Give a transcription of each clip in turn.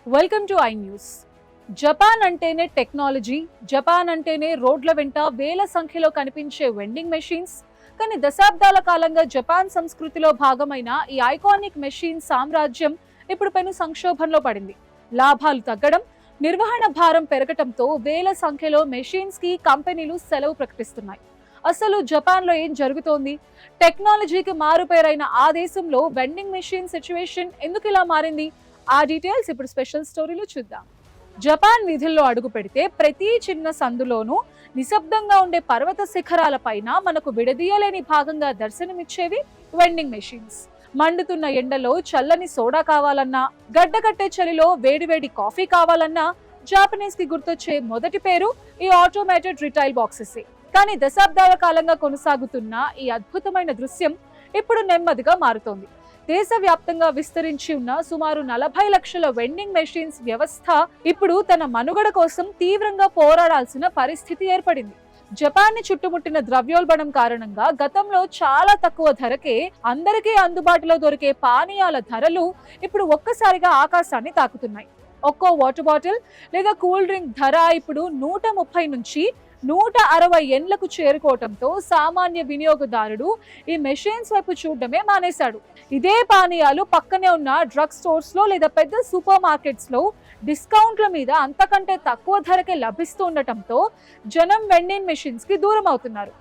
Welcome to I news. Japan అంటేనే technology, Japan అంటేనే రోడ్ల వెంట వేల సంఖ్యలో కనిపించే వెండింగ్ మెషిన్స్. కానీ దశాబ్దాల కాలంగా జపాన్ సంస్కృతిలో భాగమైన ఈ ఐకానిక్ మెషిన్ సామ్రాజ్యం ఇప్పుడు పెను సంక్షోభంలో పడింది. లాభాలు తగ్గడం, నిర్వహణ భారం పెరగటంతో వేల సంఖ్యలో మెషిన్స్ కి కంపెనీలు సెలవు ప్రకటిస్తున్నాయి. అసలు జపాన్లో ఏం జరుగుతోంది? టెక్నాలజీకి మారుపేరైన ఆ దేశంలో వెండింగ్ మెషిన్ సిచ్యువేషన్ ఎందుకు ఇలా మారింది? ఆ డీటెయిల్స్ ఇప్పుడు స్పెషల్ స్టోరీలో చూద్దాం. జపాన్ వీధుల్లో అడుగు పెడితే ప్రతి చిన్న సందులోనూ నిశ్శబ్దంగా ఉండే పర్వత శిఖరాల పైన మనకు విడదీయలేని భాగంగా దర్శనమిచ్చేవి వెండింగ్ మెషిన్స్. మండుతున్న ఎండలో చల్లని సోడా కావాలన్నా, గడ్డకట్టే చలిలో వేడివేడి కాఫీ కావాలన్నా జాపనీస్ కి గుర్తొచ్చే మొదటి పేరు ఈ ఆటోమేటెడ్ రిటైల్ బాక్సెస్. కానీ దశాబ్దాల కాలంగా కొనసాగుతున్న ఈ అద్భుతమైన దృశ్యం ఇప్పుడు నెమ్మదిగా మారుతోంది. దేశవ్యాప్తంగా విస్తరించి ఉన్న సుమారు 40 లక్షల వెండింగ్ మెషిన్స్ వ్యవస్థ ఇప్పుడు తన మనుగడ కోసం తీవ్రంగా పోరాడాల్సిన పరిస్థితి ఏర్పడింది. జపాన్ ని చుట్టుముట్టిన ద్రవ్యోల్బణం కారణంగా గతంలో చాలా తక్కువ ధరకే అందరికీ అందుబాటులో దొరికే పానీయాల ధరలు ఇప్పుడు ఒక్కసారిగా ఆకాశాన్ని తాకుతున్నాయి. ఒక్కో వాటర్ బాటిల్ లేదా కూల్ డ్రింక్ ధర ఇప్పుడు 130 నుంచి 160 యండ్లకు చేరుకోవటంతో సామాన్య వినియోగదారుడు ఈ మెషిన్స్ వైపు చూడడమే మానేశాడు. ఇదే పానీయాలు పక్కనే ఉన్న డ్రగ్ స్టోర్స్ లో లేదా పెద్ద సూపర్ మార్కెట్స్ లో డిస్కౌంట్ల మీద అంతకంటే తక్కువ ధరకే లభిస్తూ ఉండటంతో జనం వెండింగ్ మెషిన్స్ కి దూరం అవుతున్నారు.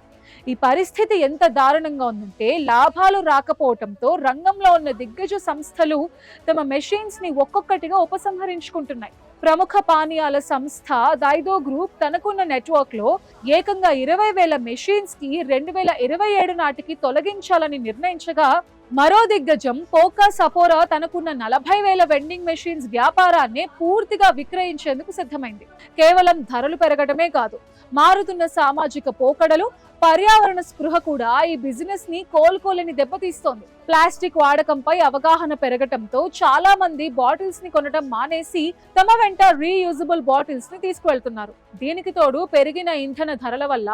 ఈ పరిస్థితి ఎంత దారుణంగా ఉందంటే లాభాలు రాకపోవటంతో రంగంలో ఉన్న దిగ్గజ సంస్థలు తమ మెషిన్స్ ని ఒక్కొక్కటిగా ఉపసంహరించుకుంటున్నాయి. ప్రముఖ పానీయాల సంస్థ దైదో గ్రూప్ తనకున్న నెట్వర్క్ లో ఏకంగా 20,000 మెషిన్స్ కి 2027 నాటికి తొలగించాలని నిర్ణయించగా, మరో దిగ్గజం పోకా సపోరా తనకున్న 40,000 వెండింగ్ మెషిన్స్ వ్యాపారాన్ని పూర్తిగా విక్రయించేందుకు సిద్ధమైంది. కేవలం ధరలు పెరగడమే కాదు, మారుతున్న సామాజిక పోకడలు, పర్యావరణ స్పృహ కూడా ఈ బిజినెస్ ని కోలుకోలేని దెబ్బతీస్తోంది. ప్లాస్టిక్ వాడకంపై అవగాహన పెరగటంతో చాలా మంది బాటిల్స్ ని కొనడం మానేసి తమ వెంట రీయూజబుల్ బాటిల్స్ ని తీసుకువెళ్తున్నారు. దీనికి తోడు పెరిగిన ఇంధన ధరల వల్ల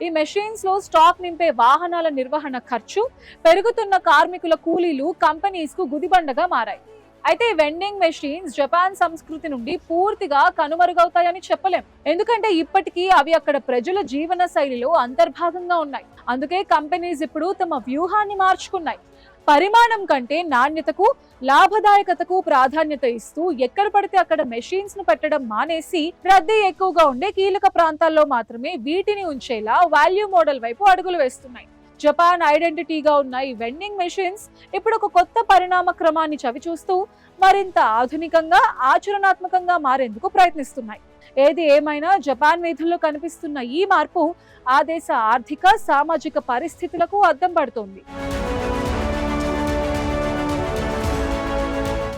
ఈ మెషిన్స్ లో స్టాక్ నింపే వాహనాల నిర్వహణ ఖర్చు, పెరుగుతున్న కార్మికుల కూలీలు కంపెనీస్ కు గుదిబండగా మారాయి. అయితే వెండింగ్ మెషిన్స్ జపాన్ సంస్కృతి నుండి పూర్తిగా కనుమరుగవుతాయని చెప్పలేం. ఎందుకంటే ఇప్పటికీ అవి అక్కడ ప్రజల జీవన శైలిలో అంతర్భాగంగా ఉన్నాయి. అందుకే కంపెనీస్ ఇప్పుడు తమ వ్యూహాన్ని మార్చుకున్నాయి. పరిమాణం కంటే నాణ్యతకు, లాభదాయకతకు ప్రాధాన్యత ఇస్తూ ఎక్కడ పడితే అక్కడ మెషిన్స్ ను పెట్టడం మానేసి రద్దీ ఎక్కువగా ఉండే కీలక ప్రాంతాల్లో మాత్రమే వీటిని ఉంచేలా వాల్యూ మోడల్ వైపు అడుగులు వేస్తున్నాయి. జపాన్ ఐడెంటిటీగా ఉన్న ఈ వెండింగ్ మెషిన్స్ ఇప్పుడు ఒక కొత్త పరిణామ క్రమాన్ని చవిచూస్తూ మరింత ఆధునికంగా, ఆచరణాత్మకంగా మారేందుకు ప్రయత్నిస్తున్నాయి. ఏది ఏమైనా జపాన్ వీధుల్లో కనిపిస్తున్న ఈ మార్పు ఆ దేశ ఆర్థిక, సామాజిక పరిస్థితులకు అద్దం పడుతోంది.